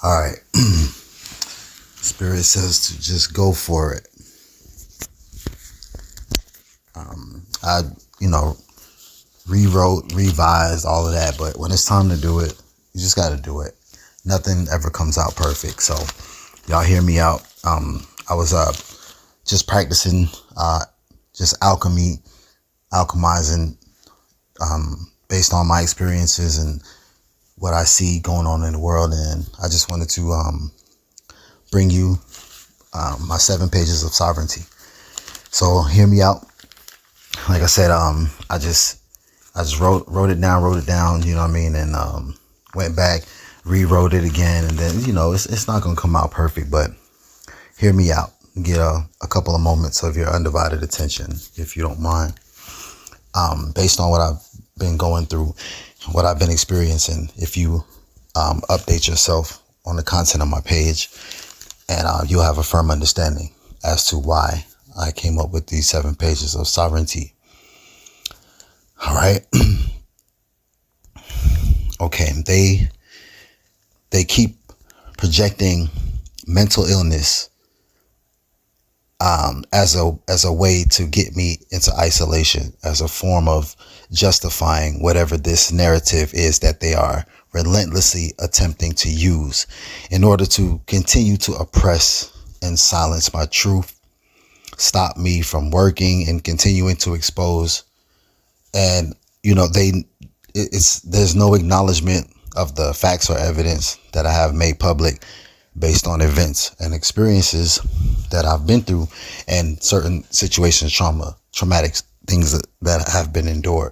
All right. Spirit says to just go for it. I, rewrote, revised, all of that, but when it's time to do it, you just got to do it. Nothing ever comes out perfect. So y'all hear me out. I was just practicing just alchemizing based on my experiences and what I see going on in the world. And I just wanted to bring you my 7 pages of sovereignty. So hear me out. Like I said, I just wrote it down, you know what I mean? And went back, rewrote it again. And then, it's not going to come out perfect, but hear me out. Get a couple of moments of your undivided attention, if you don't mind. Based on what I've been going through, what I've been experiencing, if you update yourself on the content of my page, and you'll have a firm understanding as to why I came up with these 7 pages of sovereignty. All right. Okay. They keep projecting mental illness as a way to get me into isolation, as a form of justifying whatever this narrative is that they are relentlessly attempting to use in order to continue to oppress and silence my truth, stop me from working and continuing to expose. And there's no acknowledgement of the facts or evidence that I have made public based on events and experiences that I've been through and certain situations, traumatic things that have been endured.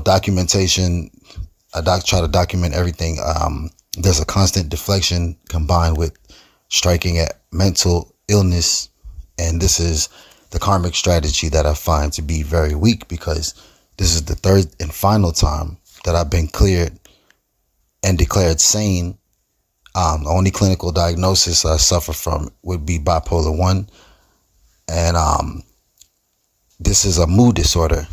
Documentation. I try to document everything. There's a constant deflection combined with striking at mental illness. And this is the karmic strategy that I find to be very weak, because this is the third and final time that I've been cleared and declared sane. The only clinical diagnosis I suffer from would be bipolar 1. And this is a mood disorder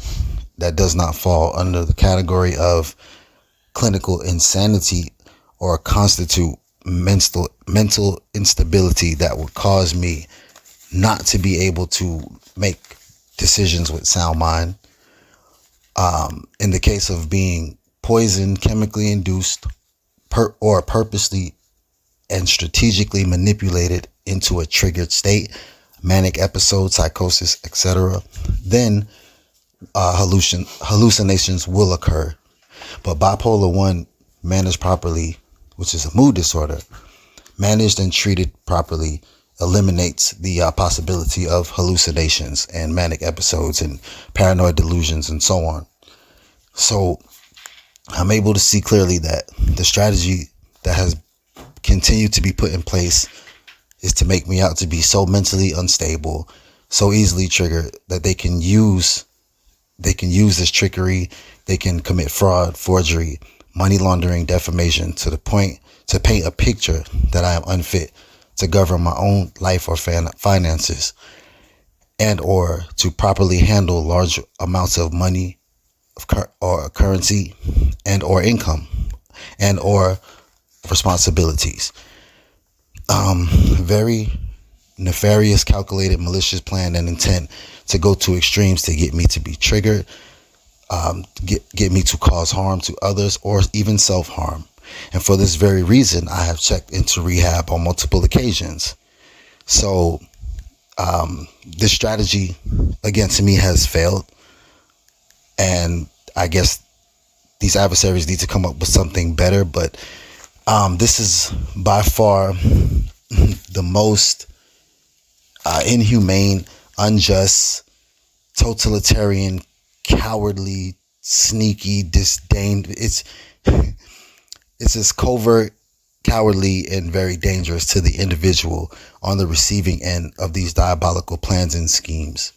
that does not fall under the category of clinical insanity or constitute mental instability that would cause me not to be able to make decisions with sound mind. In the case of being poisoned, chemically induced, or purposely and strategically manipulated into a triggered state, manic episode, psychosis, etc., then hallucinations will occur. But bipolar 1, managed properly, which is a mood disorder, managed and treated properly, eliminates the possibility of hallucinations and manic episodes and paranoid delusions and so on. So I'm able to see clearly that the strategy that has continued to be put in place is to make me out to be so mentally unstable, so easily triggered, that they can use this trickery. They can commit fraud, forgery, money laundering, defamation, to the point to paint a picture that I am unfit to govern my own life or finances, and or to properly handle large amounts of money or currency and or income and or responsibilities. Very nefarious, calculated, malicious plan and intent to go to extremes to get me to be triggered, get me to cause harm to others or even self-harm. And for this very reason, I have checked into rehab on multiple occasions. So this strategy, again, to me has failed. And I guess these adversaries need to come up with something better. But this is by far the most inhumane, unjust, totalitarian, cowardly, sneaky, disdain. It's as covert, cowardly, and very dangerous to the individual on the receiving end of these diabolical plans and schemes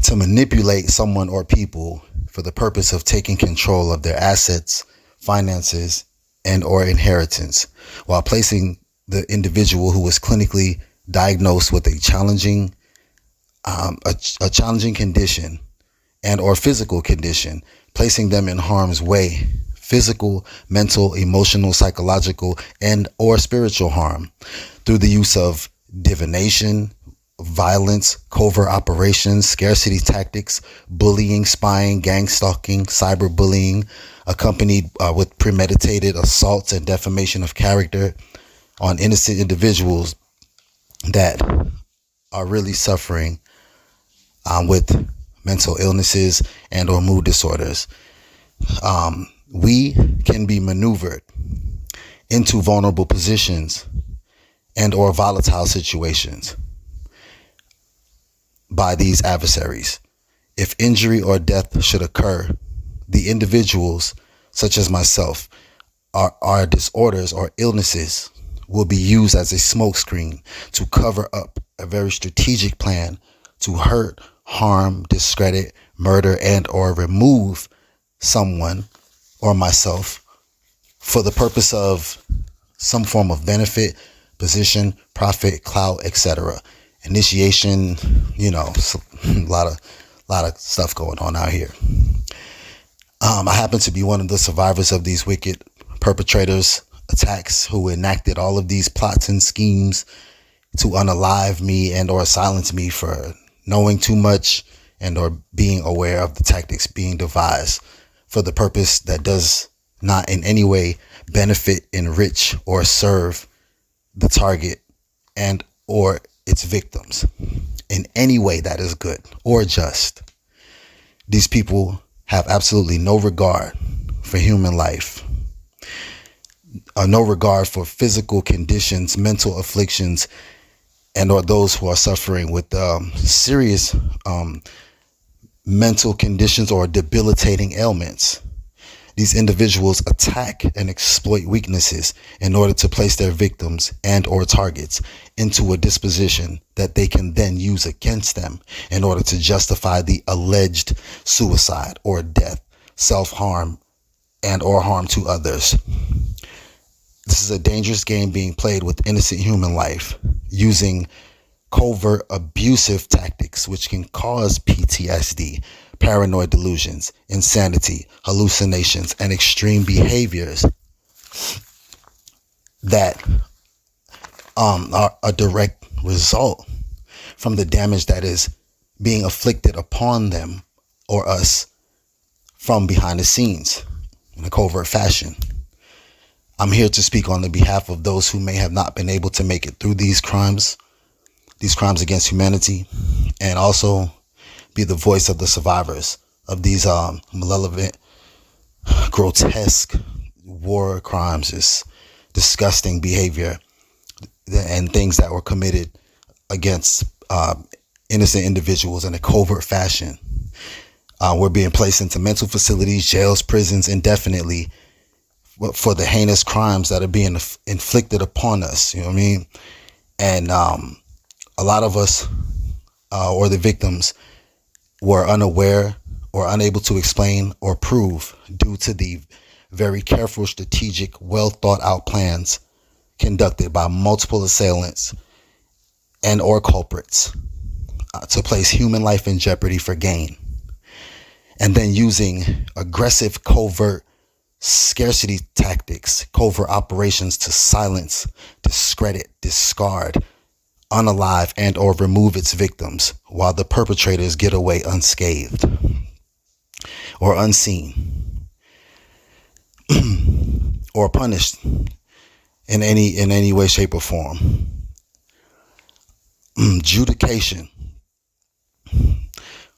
to manipulate someone or people for the purpose of taking control of their assets, finances, and or inheritance, while placing the individual who is clinically diagnosed with a challenging condition and or physical condition, placing them in harm's way physical, mental, emotional, psychological, and or spiritual harm through the use of divination, violence, covert operations, scarcity tactics, bullying, spying, gang stalking, cyberbullying, accompanied with premeditated assaults and defamation of character on innocent individuals that are really suffering with mental illnesses and or mood disorders. We can be maneuvered into vulnerable positions and or volatile situations by these adversaries. If injury or death should occur, the individuals, such as myself, our disorders or illnesses will be used as a smokescreen to cover up a very strategic plan to hurt, harm, discredit, murder, and or remove someone or myself for the purpose of some form of benefit, position, profit, clout, etc. Initiation, a lot of stuff going on out here. I happen to be one of the survivors of these wicked perpetrators' attacks who enacted all of these plots and schemes to unalive me and or silence me for knowing too much and or being aware of the tactics being devised for the purpose that does not in any way benefit, enrich, or serve the target and or its victims in any way that is good or just. These people have absolutely no regard for human life, no regard for physical conditions, mental afflictions, and or those who are suffering with serious mental conditions or debilitating ailments. These individuals attack and exploit weaknesses in order to place their victims and or targets into a disposition that they can then use against them in order to justify the alleged suicide or death, self-harm, and or harm to others. This is a dangerous game being played with innocent human life using covert abusive tactics, which can cause PTSD, paranoid delusions, insanity, hallucinations, and extreme behaviors that are a direct result from the damage that is being afflicted upon them or us from behind the scenes in a covert fashion. I'm here to speak on the behalf of those who may have not been able to make it through these crimes against humanity, and also be the voice of the survivors of these malevolent, grotesque war crimes, this disgusting behavior and things that were committed against innocent individuals in a covert fashion. We're being placed into mental facilities, jails, prisons indefinitely for the heinous crimes that are being inflicted upon us. You know what I mean? And a lot of us or the victims were unaware or unable to explain or prove due to the very careful, strategic, well thought out plans conducted by multiple assailants and or culprits to place human life in jeopardy for gain. And then using aggressive, covert scarcity tactics, covert operations to silence, discredit, discard, unalive, and or remove its victims while the perpetrators get away unscathed or unseen or punished in any way, shape, or form. Adjudication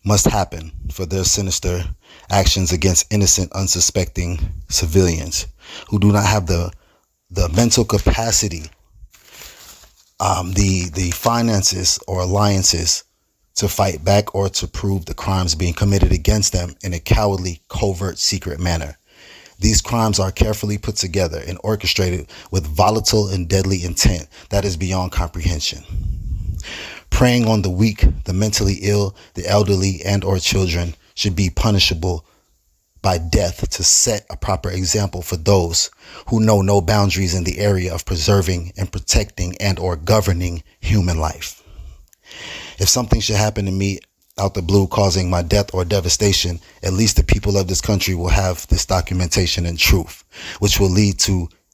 must happen for their sinister actions against innocent, unsuspecting civilians who do not have the mental capacity, the finances or alliances to fight back or to prove the crimes being committed against them in a cowardly, covert, secret manner. These crimes are carefully put together and orchestrated with volatile and deadly intent that is beyond comprehension. Preying on the weak, the mentally ill, the elderly, and or children should be punishable by death to set a proper example for those who know no boundaries in the area of preserving and protecting and or governing human life. If something should happen to me out the blue causing my death or devastation, at least the people of this country will have this documentation and truth, which will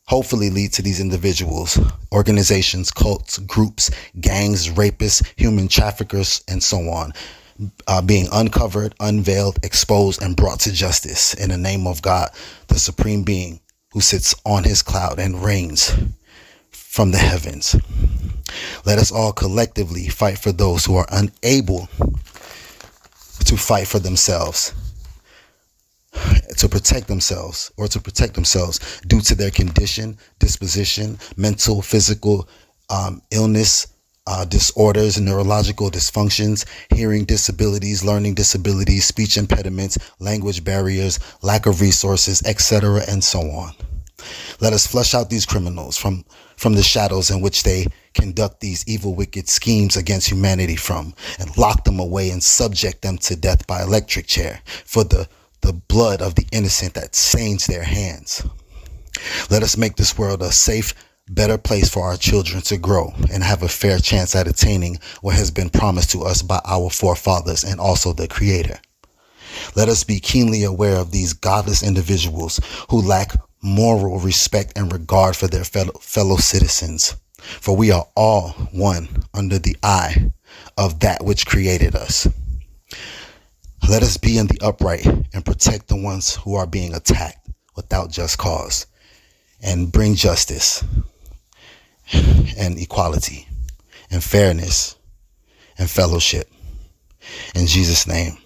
hopefully lead to these individuals, organizations, cults, groups, gangs, rapists, human traffickers, and so on, being uncovered, unveiled, exposed, and brought to justice in the name of God, the supreme being who sits on his cloud and reigns from the heavens. Let us all collectively fight for those who are unable to fight for themselves, to protect themselves due to their condition, disposition, mental, physical illness, disorders, neurological dysfunctions, hearing disabilities, learning disabilities, speech impediments, language barriers, lack of resources, etc., and so on. Let us flush out these criminals from the shadows in which they conduct these evil, wicked schemes against humanity from, and lock them away and subject them to death by electric chair for the blood of the innocent that stains their hands. Let us make this world a safe, better place for our children to grow and have a fair chance at attaining what has been promised to us by our forefathers and also the Creator. Let us be keenly aware of these godless individuals who lack moral respect and regard for their fellow citizens. For we are all one under the eye of that which created us. Let us be in the upright and protect the ones who are being attacked without just cause, and bring justice and equality and fairness and fellowship. In Jesus' name.